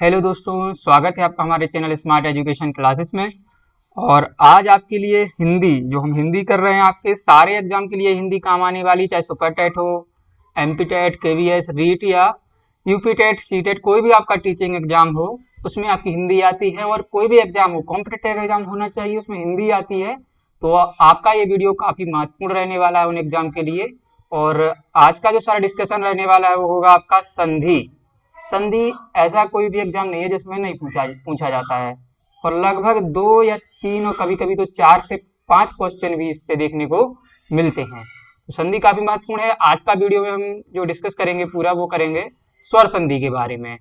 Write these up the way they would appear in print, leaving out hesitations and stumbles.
Hello दोस्तों, स्वागत है आपका हमारे चैनल स्मार्ट एजुकेशन क्लासेस में। और आज आपके लिए हिंदी जो हम हिंदी कर रहे हैं, आपके सारे एग्जाम के लिए हिंदी काम आने वाली, चाहे सुपर टेट हो, एमपी टेट, केवीएस, रीट या यूपी टेट, सी टेट, कोई भी आपका टीचिंग एग्जाम हो उसमें आपकी हिंदी आती है। और कोई भी एग्जाम हो, कॉम्पिटिटिव एग्जाम होना चाहिए, उसमें हिंदी आती है। तो आपका ये वीडियो काफ़ी महत्वपूर्ण रहने वाला है उन एग्जाम के लिए। और आज का जो सारा डिस्कशन रहने वाला है वो होगा आपका संधि। संधि ऐसा कोई भी एग्जाम नहीं है जिसमें नहीं पूछा जाता है। और लगभग 2 या 3 और कभी कभी तो 4 से 5 क्वेश्चन भी इससे देखने को मिलते हैं। तो संधि काफी महत्वपूर्ण है। आज का वीडियो में हम जो डिस्कस करेंगे पूरा वो करेंगे स्वर संधि के बारे में।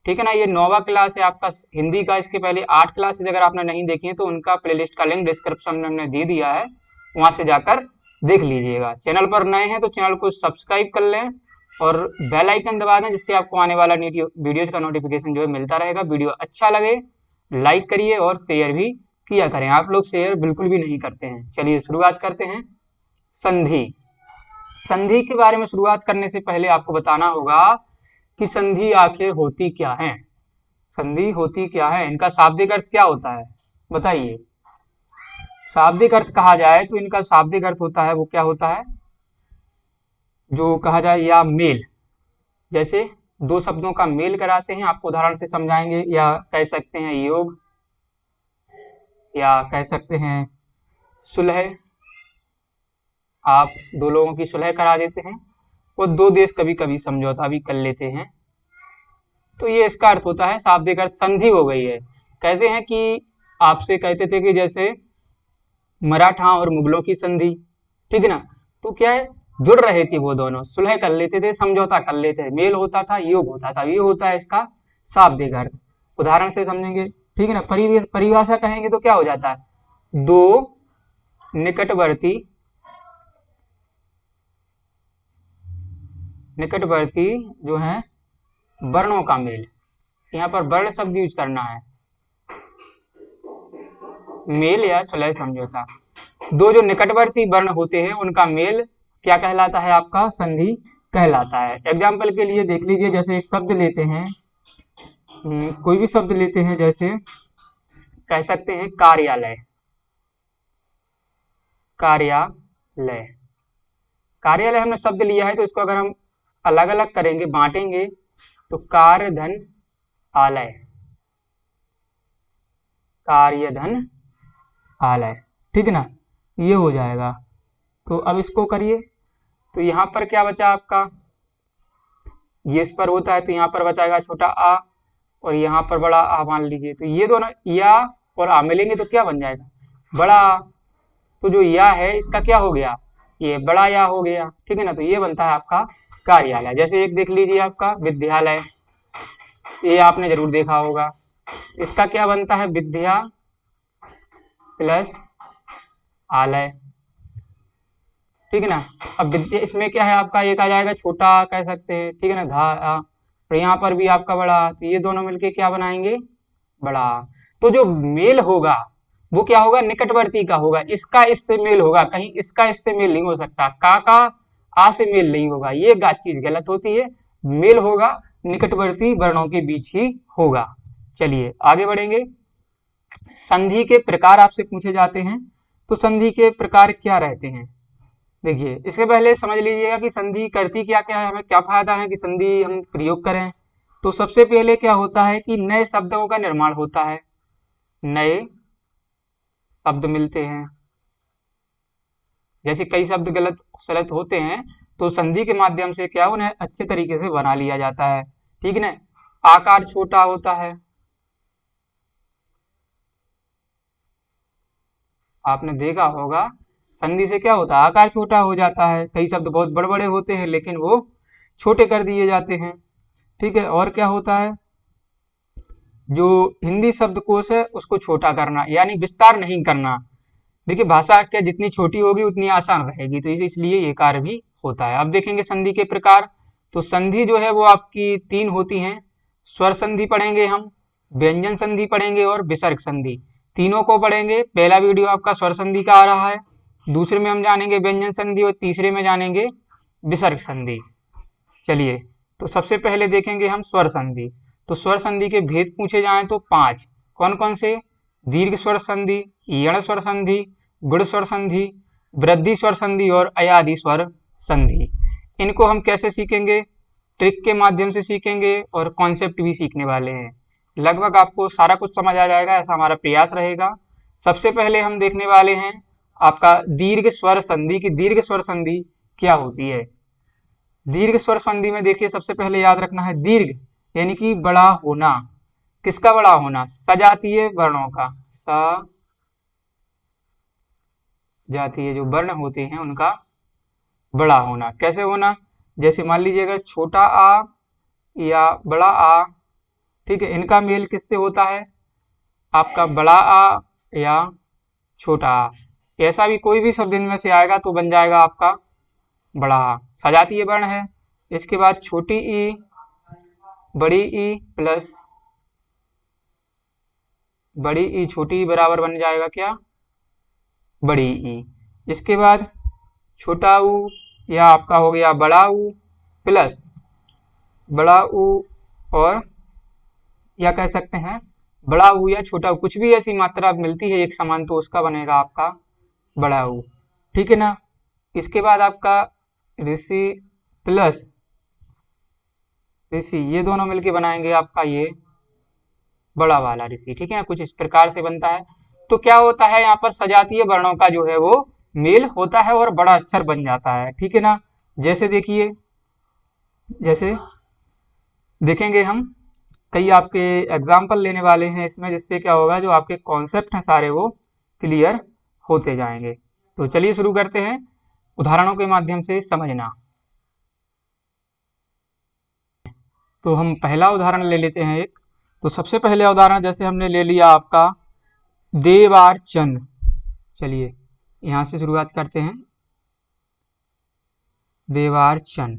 ठीक है ना। ये 9वां क्लास है आपका हिंदी का। इसके पहले 8 क्लासेज अगर आपने नहीं देखी है तो उनका प्लेलिस्ट का लिंक डिस्क्रिप्शन में हमने दे दिया है, वहां से जाकर देख लीजिएगा। चैनल पर नए हैं तो चैनल को सब्सक्राइब कर लें और बेल आइकन दबा दें, जिससे आपको आने वाला वीडियोज का नोटिफिकेशन जो है मिलता रहेगा। वीडियो अच्छा लगे लाइक करिए और शेयर भी किया करें। आप लोग शेयर बिल्कुल भी नहीं करते हैं। चलिए शुरुआत करते हैं। संधि। संधि के बारे में शुरुआत करने से पहले आपको बताना होगा कि संधि आखिर होती क्या है। संधि होती क्या है, इनका शाब्दिक अर्थ क्या होता है बताइए। शाब्दिक अर्थ कहा जाए तो इनका शाब्दिक अर्थ होता है वो क्या होता है, जो कहा जाए या मेल। जैसे दो शब्दों का मेल कराते हैं, आपको उदाहरण से समझाएंगे। या कह सकते हैं योग, या कह सकते हैं सुलह। आप दो लोगों की सुलह करा देते हैं, वो दो देश कभी कभी समझौता भी कर लेते हैं, तो ये इसका अर्थ होता है। शाब्दिक अर्थ संधि हो गई है। कहते हैं कि आपसे कहते थे कि जैसे मराठा और मुगलों की संधि, ठीक है ना। तो क्या है, जुड़ रहे थे वो दोनों, सुलह कर लेते थे, समझौता कर लेते थे, मेल होता था, योग होता था। ये होता है इसका शाब्दिक अर्थ। उदाहरण से समझेंगे, ठीक है ना। परिभाषा कहेंगे तो क्या हो जाता है, दो निकटवर्ती जो है वर्णों का मेल। यहाँ पर वर्ण शब्द यूज करना है, मेल या सुलह समझौता। दो जो निकटवर्ती वर्ण होते हैं उनका मेल क्या कहलाता है, आपका संधि कहलाता है। एग्जाम्पल के लिए देख लीजिए, जैसे एक शब्द लेते हैं, कोई भी शब्द लेते हैं, जैसे कह सकते हैं कार्यालय। कार्यालय कार्यालय हमने शब्द लिया है, तो इसको अगर हम अलग अलग करेंगे, बांटेंगे, तो कार्य धन आलय, कार्य धन आलय, ठीक है ना। ये हो जाएगा। तो अब इसको करिए, तो यहाँ पर क्या बचा आपका, ये इस पर होता है तो यहाँ पर बचाएगा छोटा आ, और यहाँ पर बड़ा आ मान लीजिए। तो ये दोनों या और आ मिलेंगे तो क्या बन जाएगा, बड़ा आ। तो जो या है इसका क्या हो गया, ये बड़ा या हो गया, ठीक है ना। तो ये बनता है आपका कार्यालय। जैसे एक देख लीजिए आपका विद्यालय, ये आपने जरूर देखा होगा। इसका क्या बनता है, विद्या प्लस आलय, ठीक है ना। अब विद्या इसमें क्या है आपका, एक आ जाएगा छोटा कह सकते हैं, ठीक है ना, धा। और यहाँ पर भी आपका बड़ा, तो ये दोनों मिलके क्या बनाएंगे, बड़ा। तो जो मेल होगा वो क्या होगा, निकटवर्ती का होगा। इसका इससे मेल होगा, कहीं इसका इससे मेल नहीं हो सकता। का आ से मेल नहीं होगा, ये चीज गलत होती है। मेल होगा निकटवर्ती वर्णों के बीच ही होगा। चलिए आगे बढ़ेंगे। संधि के प्रकार आपसे पूछे जाते हैं, तो संधि के प्रकार क्या रहते हैं। देखिए इसके पहले समझ लीजिएगा कि संधि करती क्या क्या है, हमें क्या फायदा है कि संधि हम प्रयोग करें। तो सबसे पहले क्या होता है कि नए शब्दों का निर्माण होता है, नए शब्द मिलते हैं। जैसे कई शब्द गलत सलत होते हैं, तो संधि के माध्यम से क्या उन्हें अच्छे तरीके से बना लिया जाता है, ठीक है ना। आकार छोटा होता है, आपने देखा होगा संधि से क्या होता है, आकार छोटा हो जाता है। कई शब्द बहुत बड़े बड़े होते हैं लेकिन वो छोटे कर दिए जाते हैं, ठीक है। और क्या होता है, जो हिंदी शब्दकोश है उसको छोटा करना, यानी विस्तार नहीं करना। देखिए भाषा क्या जितनी छोटी होगी उतनी आसान रहेगी, तो इसलिए ये कार्य भी होता है। अब देखेंगे संधि के प्रकार। तो संधि जो है वो आपकी 3 होती हैं। स्वर संधि पढ़ेंगे हम, व्यंजन संधि पढ़ेंगे और विसर्ग संधि, तीनों को पढ़ेंगे। पहला वीडियो आपका स्वर संधि का आ रहा है, दूसरे में हम जानेंगे व्यंजन संधि और तीसरे में जानेंगे विसर्ग संधि। चलिए तो सबसे पहले देखेंगे हम स्वर संधि। तो स्वर संधि के भेद पूछे जाएं तो 5। कौन कौन से? दीर्घ स्वर संधि, यण स्वर संधि, गुण स्वर संधि, वृद्धि स्वर संधि और अयादि स्वर संधि। इनको हम कैसे सीखेंगे? ट्रिक के माध्यम से सीखेंगे और कॉन्सेप्ट भी सीखने वाले हैं। लगभग आपको सारा कुछ समझ आ जाएगा, ऐसा हमारा प्रयास रहेगा। सबसे पहले हम देखने वाले हैं आपका दीर्घ स्वर संधि की दीर्घ स्वर संधि क्या होती है। दीर्घ स्वर संधि में देखिए, सबसे पहले याद रखना है दीर्घ यानी कि बड़ा होना। किसका बड़ा होना? सजातीय वर्णों का। सजातीय जो वर्ण होते हैं उनका बड़ा होना। कैसे होना? जैसे मान लीजिए अगर छोटा आ या बड़ा आ, ठीक है, इनका मेल किससे होता है? आपका बड़ा आ या छोटा आ। ऐसा भी कोई भी शब्द इनमें से आएगा तो बन जाएगा आपका बड़ा आ। सजातीय वर्ण है। इसके बाद छोटी ई, बड़ी ई प्लस बड़ी ई छोटी ई बराबर बन जाएगा क्या? बड़ी ई। इसके बाद छोटा ऊ या आपका हो गया बड़ा ऊ प्लस बड़ा ऊ, और या कह सकते हैं बड़ा ऊ या छोटा ऊ, कुछ भी ऐसी मात्रा मिलती है एक समान तो उसका बनेगा आपका बड़ा ऊ। ठीक है ना। इसके बाद आपका ऋषि प्लस ऋषि, ये दोनों मिलके बनाएंगे आपका ये बड़ा वाला ऋषि। ठीक है, कुछ इस प्रकार से बनता है। तो क्या होता है यहाँ पर सजातीय वर्णों का जो है वो मेल होता है और बड़ा अक्षर बन जाता है। ठीक है ना। जैसे देखिए, जैसे देखेंगे हम कई आपके एग्जाम्पल लेने वाले हैं इसमें, जिससे क्या होगा जो आपके कॉन्सेप्ट हैं सारे वो क्लियर होते जाएंगे। तो चलिए शुरू करते हैं उदाहरणों के माध्यम से समझना। तो हम पहला उदाहरण ले लेते हैं एक। तो सबसे पहले उदाहरण जैसे हमने ले लिया आपका देवार्चन। चलिए यहां से शुरुआत करते हैं। देवार्चन,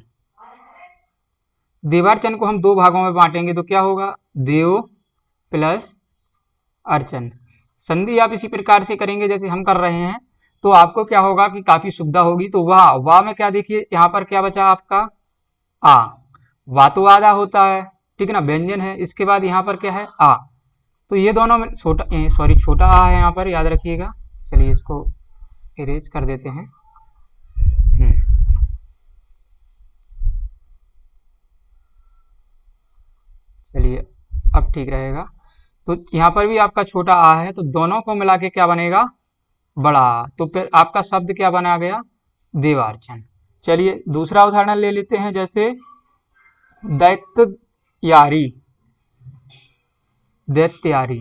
देवार्चन को हम दो भागों में बांटेंगे तो क्या होगा? देव प्लस अर्चन। संधि आप इसी प्रकार से करेंगे जैसे हम कर रहे हैं, तो आपको क्या होगा कि काफी सुविधा होगी। तो वाह में क्या देखिए यहाँ पर क्या बचा आपका? आ। वा तो आधा होता है, ठीक है ना, व्यंजन है। इसके बाद यहाँ पर क्या है? आ। तो ये दोनों में छोटा आ है यहाँ पर, याद रखिएगा। चलिए इसको इरेज कर देते हैं। चलिए अब ठीक रहेगा। तो यहाँ पर भी आपका छोटा आ है, तो दोनों को मिला के क्या बनेगा? बड़ा आ। तो फिर आपका शब्द क्या बना गया? देवार्चन। चलिए दूसरा उदाहरण ले लेते हैं, जैसे दैत्यारी। दैत्यारी,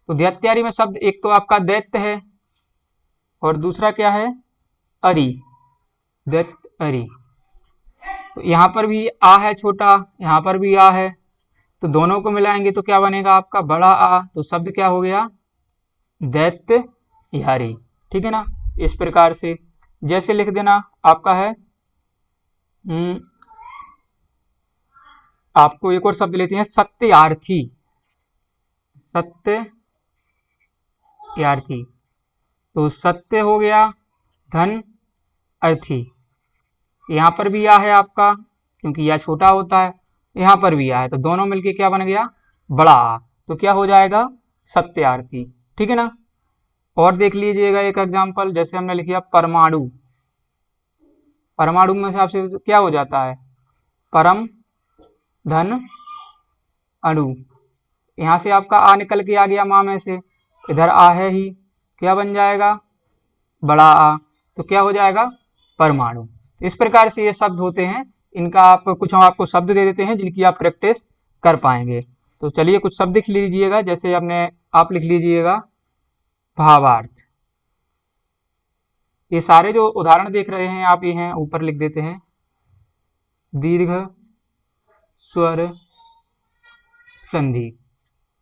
तो दैत्यारी में शब्द एक तो आपका दैत्य है और दूसरा क्या है? अरी। दैत्यारी। तो यहाँ पर भी आ है छोटा, यहाँ पर भी आ है, तो दोनों को मिलाएंगे तो क्या बनेगा आपका? बड़ा आ। तो शब्द क्या हो गया? दैत्यारी। ठीक है ना। इस प्रकार से जैसे लिख देना आपका है, आपको एक और शब्द लेते हैं सत्यार्थी। सत्यार्थी, तो सत्य हो गया, धन अर्थी। यहाँ पर भी आ है आपका, क्योंकि यह छोटा होता है। यहाँ पर भी आ है, तो दोनों मिलके क्या बन गया? बड़ा आ। तो क्या हो जाएगा? सत्यार्थी। ठीक है ना। और देख लीजिएगा एक एग्जाम्पल, जैसे हमने लिखा परमाणु। परमाणु में से आपसे क्या हो जाता है? परम धन अणु। यहाँ से आपका आ निकल के आ गया माँ में से, इधर आ है ही, क्या बन जाएगा? बड़ा आ। तो क्या हो जाएगा? परमाणु। इस प्रकार से ये शब्द होते हैं, इनका आप कुछ हम आपको शब्द दे देते हैं जिनकी आप प्रैक्टिस कर पाएंगे। तो चलिए कुछ शब्द लिख लीजिएगा, जैसे आप लिख लीजिएगा भावार्थ। ये सारे जो उदाहरण देख रहे हैं आप, ये हैं, ऊपर लिख देते हैं दीर्घ स्वर संधि।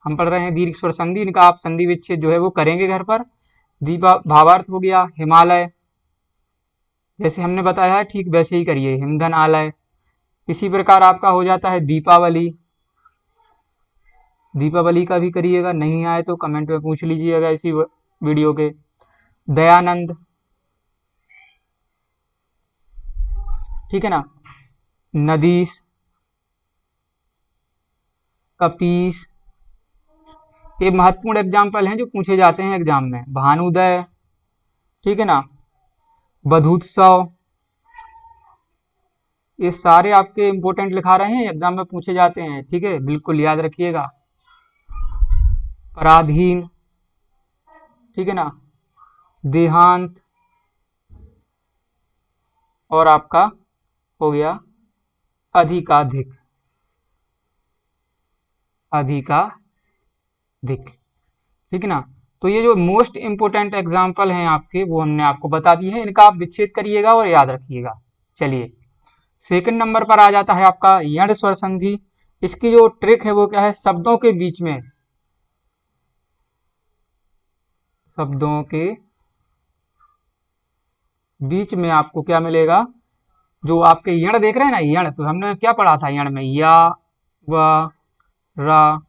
हम पढ़ रहे हैं दीर्घ स्वर संधि, इनका आप संधि विच्छेद जो है वो करेंगे घर पर। भावार्थ हो गया हिमालय, जैसे हमने बताया है ठीक वैसे ही करिए, हिमधन आलय। इसी प्रकार आपका हो जाता है दीपावली। दीपावली का भी करिएगा, नहीं आए तो कमेंट में पूछ लीजिएगा इसी वीडियो के। दयानंद, ठीक है ना। नदीस, कपीस, ये महत्वपूर्ण एग्जाम्पल हैं जो पूछे जाते हैं एग्जाम में। भानुदय, ठीक है ना, बधूत्सव, ये सारे आपके इंपॉर्टेंट लिखा रहे हैं, एग्जाम में पूछे जाते हैं, ठीक है, बिल्कुल याद रखिएगा। पराधीन, ठीक है ना, देहांत, और आपका हो गया अधिकाधिक, अधिकाधिक, ठीक है ना। तो ये जो मोस्ट इंपोर्टेंट एग्जाम्पल हैं आपके, वो हमने आपको बता दिए हैं, इनका आप विच्छेद करिएगा और याद रखिएगा। चलिए, सेकंड नंबर पर आ जाता है आपका यण स्वर संधि। इसकी जो ट्रिक है वो क्या है, शब्दों के बीच में, शब्दों के बीच में आपको क्या मिलेगा, जो आपके यण देख रहे हैं ना, यण, तो हमने क्या पढ़ा था यण में, या, व, रा,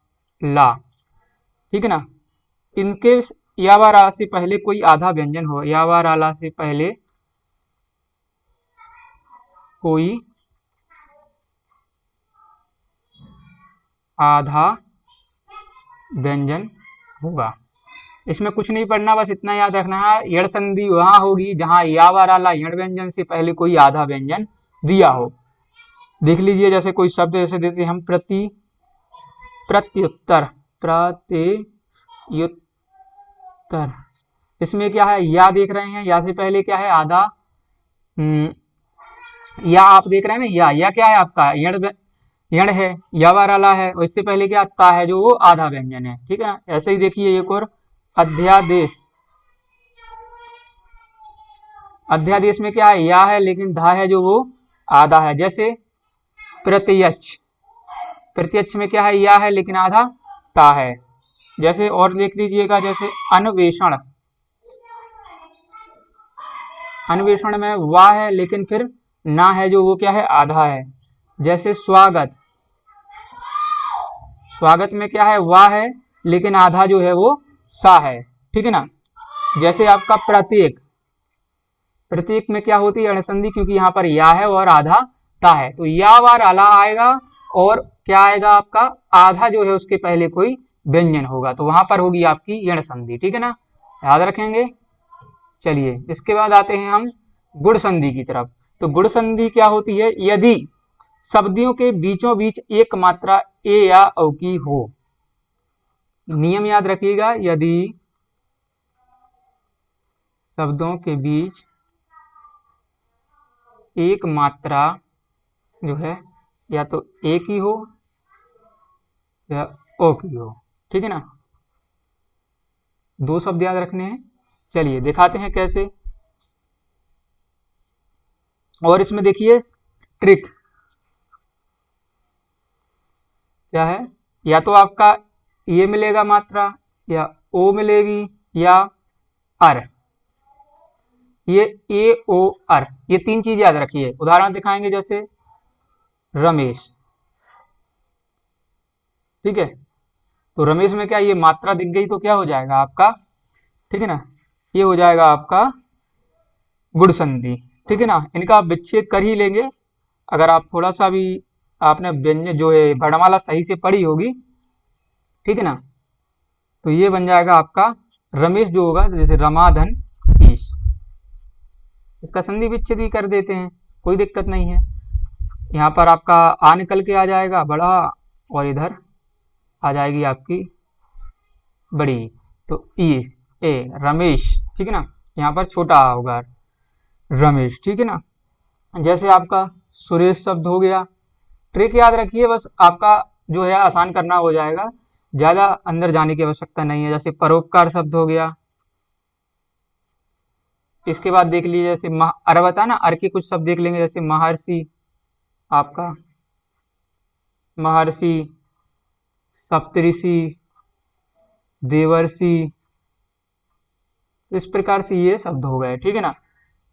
ला, ठीक है ना, इनके या व रा से पहले कोई आधा व्यंजन हो, या व रा ला से पहले कोई आधा व्यंजन होगा। इसमें कुछ नहीं पढ़ना, बस इतना याद रखना है, यण संधि वहां होगी जहां या व रा ला यण व्यंजन से पहले कोई आधा व्यंजन दिया हो। देख लीजिए, जैसे कोई शब्द ऐसे देते हैं हम, प्रत्युत्तर, प्रत्युत्तर, इसमें क्या है, या देख रहे हैं, या से पहले क्या है, आधा, या आप देख रहे हैं ना, या क्या है आपका, यण है, या व रा ला है, और इससे पहले क्या ता है, जो वो आधा व्यंजन है, ठीक है ना। ऐसे ही देखिए एक और, अध्यादेश, अध्यादेश में क्या है, या है लेकिन धा है जो वो आधा है। जैसे प्रत्यक्ष, प्रत्यक्ष में क्या है, या है लेकिन आधा ता है। जैसे और देख लीजिएगा, जैसे अन्वेषण, अन्वेषण में वाह है लेकिन फिर ना है जो वो क्या है, आधा है। जैसे स्वागत, स्वागत में क्या है, वाह है लेकिन आधा जो है वो सा है, ठीक है ना। जैसे आपका प्रत्येक, प्रत्येक में क्या होती है, अणसंधि, क्योंकि यहाँ पर या है और आधा ता है, तो या व रा ला आएगा और क्या आएगा आपका, आधा जो है उसके पहले कोई व्यंजन होगा, तो वहां पर होगी आपकी यण संधि, ठीक है ना, याद रखेंगे। चलिए, इसके बाद आते हैं हम गुण संधि की तरफ। तो गुण संधि क्या होती है, यदि शब्दों के बीचों बीच एक मात्रा ए या औ की हो। नियम याद रखिएगा, यदि शब्दों के बीच एक मात्रा जो है या तो ए की हो या ओ की हो, ठीक है ना, दो शब्द याद रखने हैं। चलिए दिखाते हैं कैसे, और इसमें देखिए ट्रिक क्या है, या तो आपका ये मिलेगा मात्रा, या ओ मिलेगी, या अर, ये ए ओ अर, ये तीन चीज याद रखिए। उदाहरण दिखाएंगे, जैसे रमेश, ठीक है, तो रमेश में क्या ये मात्रा दिख गई तो क्या हो जाएगा आपका, ठीक है ना, ये हो जाएगा आपका गुण संधि, ठीक है ना। इनका आप विच्छेद कर ही लेंगे, अगर आप थोड़ा सा भी आपने व्यंजन जो है वर्णमाला सही से पढ़ी होगी, ठीक है ना, तो ये बन जाएगा आपका रमेश जो होगा, जैसे रमाधन ईश, इसका संधि विच्छेद भी कर देते हैं, कोई दिक्कत नहीं है। यहाँ पर आपका आ निकल के आ जाएगा बड़ा, और इधर आ जाएगी आपकी बड़ी, तो ई ए रमेश, ठीक है ना, यहाँ पर छोटा आ होगा रमेश, ठीक है ना। जैसे आपका सुरेश शब्द हो गया, ट्रिक याद रखिए, बस आपका जो है आसान करना हो जाएगा, ज्यादा अंदर जाने की आवश्यकता नहीं है। जैसे परोपकार शब्द हो गया, इसके बाद देख लीजिए, जैसे अर बता ना, अर के कुछ शब्द देख लेंगे, जैसे महर्षि, आपका महर्षि, सप्तऋषि, देवर्षि, इस प्रकार से ये शब्द हो गए, ठीक है ना।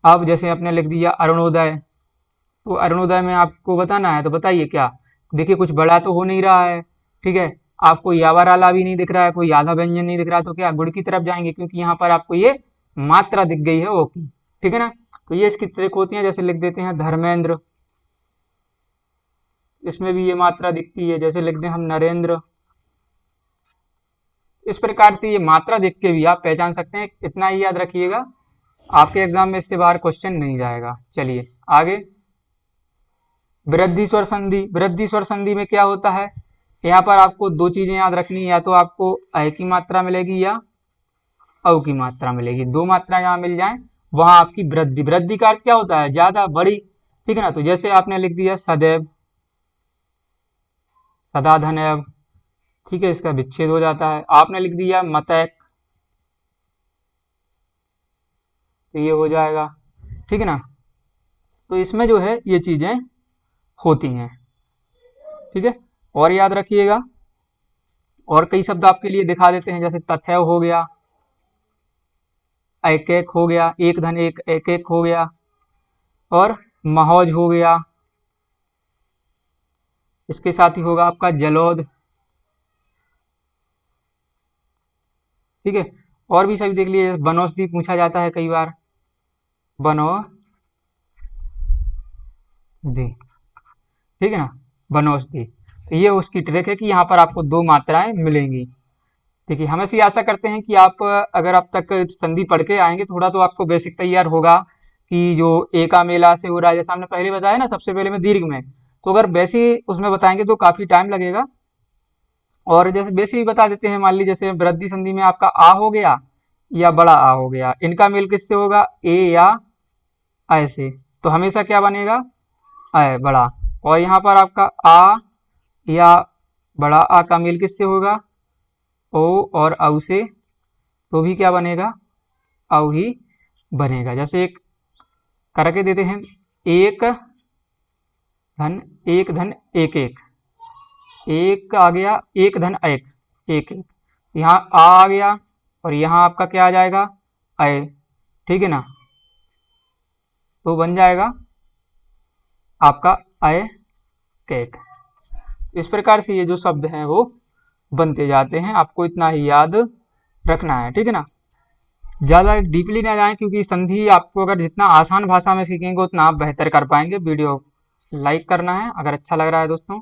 अब जैसे आपने लिख दिया अरुणोदय, तो अरुणोदय में आपको बताना है, तो बताइए क्या, देखिए कुछ बड़ा तो हो नहीं रहा है, ठीक है, आपको यावराला भी नहीं दिख रहा है, कोई आधा व्यंजन नहीं दिख रहा, तो क्या गुण की तरफ जाएंगे, क्योंकि यहाँ पर आपको ये मात्रा दिख गई है ओ की, ठीक है ना। तो ये इसकी ट्रिक होती है, जैसे लिख देते हैं धर्मेंद्र, इसमें भी ये मात्रा दिखती है, जैसे लिख दें हम नरेंद्र। इस प्रकार से ये मात्रा देख के भी आप पहचान सकते हैं। इतना ही याद रखिएगा, आपके एग्जाम में इससे बाहर क्वेश्चन नहीं जाएगा। चलिए आगे, वृद्धि स्वर संधि। वृद्धि स्वर संधि में क्या होता है, यहाँ पर आपको दो चीजें याद रखनी है, या तो आपको अ की मात्रा मिलेगी या औ की मात्रा मिलेगी। दो मात्रा जहाँ मिल जाए वहां आपकी वृद्धि। वृद्धि का अर्थ क्या होता है, ज्यादा, बड़ी, ठीक है ना। तो जैसे आपने लिख दिया सदैव, सदा धनैव, ठीक है, इसका विच्छेद हो जाता है। आपने लिख दिया मतैक, तो ये हो जाएगा, ठीक है ना। तो इसमें जो है ये चीजें होती हैं, ठीक है। और याद रखिएगा, और कई शब्द आपके लिए दिखा देते हैं, जैसे तथैव हो गया, एक एक हो गया, एक धन एक, एक एक हो गया, और महौज हो गया। इसके साथ ही होगा आपका जलोद, ठीक है। और भी सभी देख लीजिए, बनौषधि पूछा जाता है कई बार, बनौषधि, ठीक है ना, बनौषधि। तो ये उसकी ट्रिक है कि यहाँ पर आपको दो मात्राएं मिलेंगी। देखिए, हम ऐसी आशा करते हैं कि आप अगर अब तक संधि पढ़ के आएंगे, थोड़ा तो आपको बेसिक तैयार होगा कि जो ए का मेला से हो रहा है, जैसा हमने पहले बताया ना, सबसे पहले में दीर्घ में, तो अगर वैसे उसमें बताएंगे तो काफी टाइम लगेगा। और जैसे बेसिक भी बता देते हैं, मान लीजिए जैसे वृद्धि संधि में आपका आ हो गया या बड़ा आ हो गया, इनका मेल किससे होगा, ए या ऐ से, तो हमेशा क्या बनेगा, ऐ, बड़ा। और यहाँ पर आपका आ या बड़ा आ का मेल किससे होगा, ओ और औ से, तो भी क्या बनेगा, औ ही बनेगा। जैसे एक करके देते हैं, एक धन एक धन एक एक, एक आ गया, एक धन एक, एक एक, यहाँ आ गया और यहाँ आपका क्या आ जाएगा, ऐ, ठीक है ना। तो बन जाएगा आपका ऐ केक। इस प्रकार से ये जो शब्द हैं वो बनते जाते हैं, आपको इतना ही याद रखना है, ठीक है ना। ज़्यादा डीपली ना जाएं, क्योंकि संधि आपको अगर जितना आसान भाषा में सीखेंगे उतना आप बेहतर कर पाएंगे। वीडियो लाइक करना है अगर अच्छा लग रहा है दोस्तों।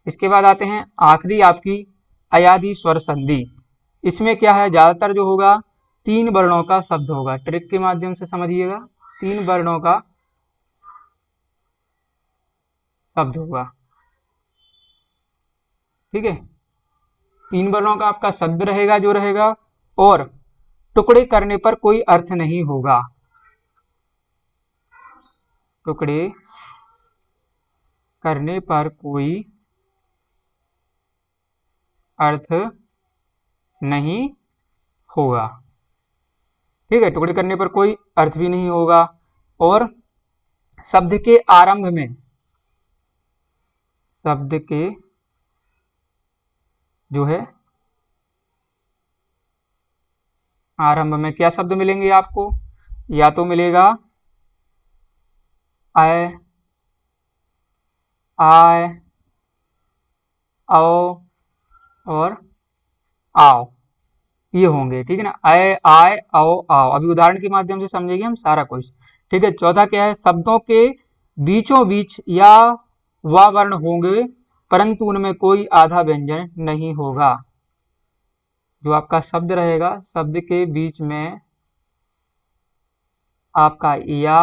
इसके बाद आते हैं आखिरी आपकी अयादी स्वर संधि। इसमें क्या है, ज़्यादातर जो होगा तीन वर्णों का शब्द होगा। ट्रिक के माध्यम से समझिएगा, तीन वर्णों का शब्द होगा, ठीक है। तीन वर्णों का आपका शब्द रहेगा जो रहेगा, और टुकड़े करने पर कोई अर्थ नहीं होगा। टुकड़े करने पर कोई अर्थ नहीं होगा, ठीक है। टुकड़े करने पर कोई अर्थ भी नहीं होगा। और शब्द के आरंभ में, शब्द के जो है आरंभ में क्या शब्द मिलेंगे आपको, या तो मिलेगा आय, आय, आओ और आओ, ये होंगे, ठीक है ना। आय, आय, आओ, आओ। अभी उदाहरण के माध्यम से समझेंगे हम सारा कुछ, ठीक है। चौथा क्या है, शब्दों के बीचों बीच या व वर्ण होंगे, परंतु उनमें कोई आधा व्यंजन नहीं होगा। जो आपका शब्द रहेगा, शब्द के बीच में आपका या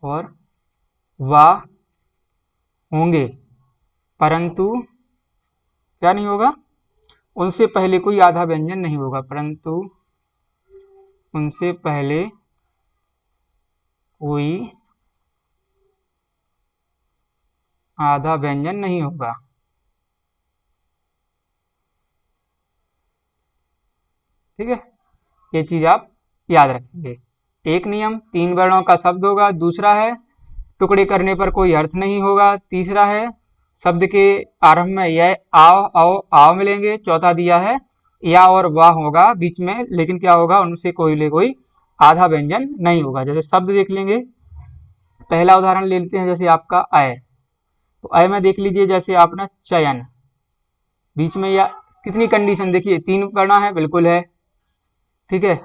और वा होंगे, परंतु क्या नहीं होगा, उनसे पहले कोई आधा व्यंजन नहीं होगा, परंतु उनसे पहले कोई आधा व्यंजन नहीं होगा, ठीक है। ये चीज आप याद रखेंगे। एक नियम, तीन वर्णों का शब्द होगा। दूसरा है टुकड़े करने पर कोई अर्थ नहीं होगा। तीसरा है शब्द के आरंभ में यह, आओ, आओ, आओ मिलेंगे। चौथा दिया है या और वाह होगा बीच में, लेकिन क्या होगा, उनसे कोई आधा व्यंजन नहीं होगा। जैसे शब्द देख लेंगे, पहला उदाहरण ले लेते हैं, जैसे आपका अय, तो अय में देख लीजिए, जैसे आपने चयन, बीच में या कितनी कंडीशन देखिए, तीन वर्ण है, बिल्कुल है, ठीक है।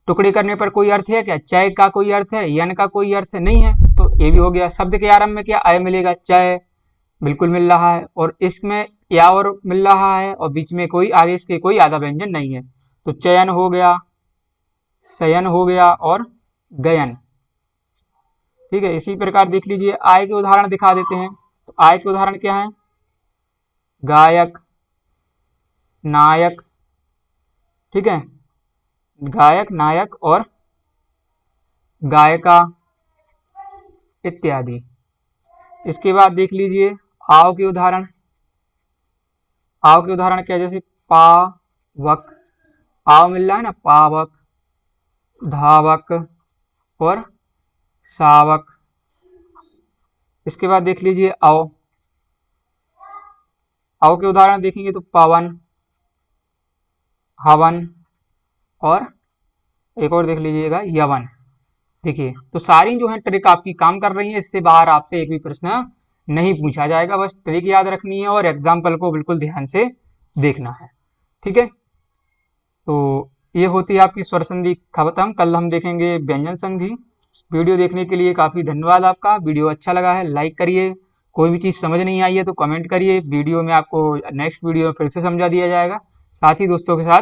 टुकड़े करने पर कोई अर्थ है क्या, चय का कोई अर्थ है, यन का कोई अर्थ नहीं है, तो ये भी हो गया। शब्द के आरंभ में क्या, अय मिलेगा, चय, बिल्कुल मिल रहा है, और इसमें या और मिल रहा है, और बीच में कोई आगे इसके कोई आधा व्यंजन नहीं है। तो चयन हो गया, शयन हो गया और गयन। ठीक है, इसी प्रकार देख लीजिए आय के उदाहरण दिखा देते हैं। तो आय के उदाहरण क्या है? गायक, नायक, ठीक है, गायक, नायक और गायिका इत्यादि। इसके बाद देख लीजिए आव के उदाहरण। आव के उदाहरण क्या है? जैसे पावक, आव मिल रहा है ना, पावक, धावक और शावक। इसके बाद देख लीजिए अव। अव के उदाहरण देखेंगे तो पवन, हवन और एक और देख लीजिएगा यवन। देखिए, तो सारी जो है ट्रिक आपकी काम कर रही है, इससे बाहर आपसे एक भी प्रश्न नहीं पूछा जाएगा। बस ट्रिक याद रखनी है और एग्जाम्पल को बिल्कुल ध्यान से देखना है। ठीक है, तो ये होती है आपकी स्वर संधि खत्म। कल हम देखेंगे व्यंजन संधि। वीडियो देखने के लिए काफ़ी धन्यवाद आपका। वीडियो अच्छा लगा है लाइक करिए, कोई भी चीज़ समझ नहीं आई है तो कमेंट करिए, वीडियो में आपको नेक्स्ट वीडियो में फिर से समझा दिया जाएगा। साथ ही दोस्तों के साथ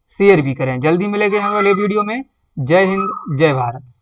शेयर भी करें। जल्दी मिलेंगे हम अगले वीडियो में। जय हिंद, जय भारत।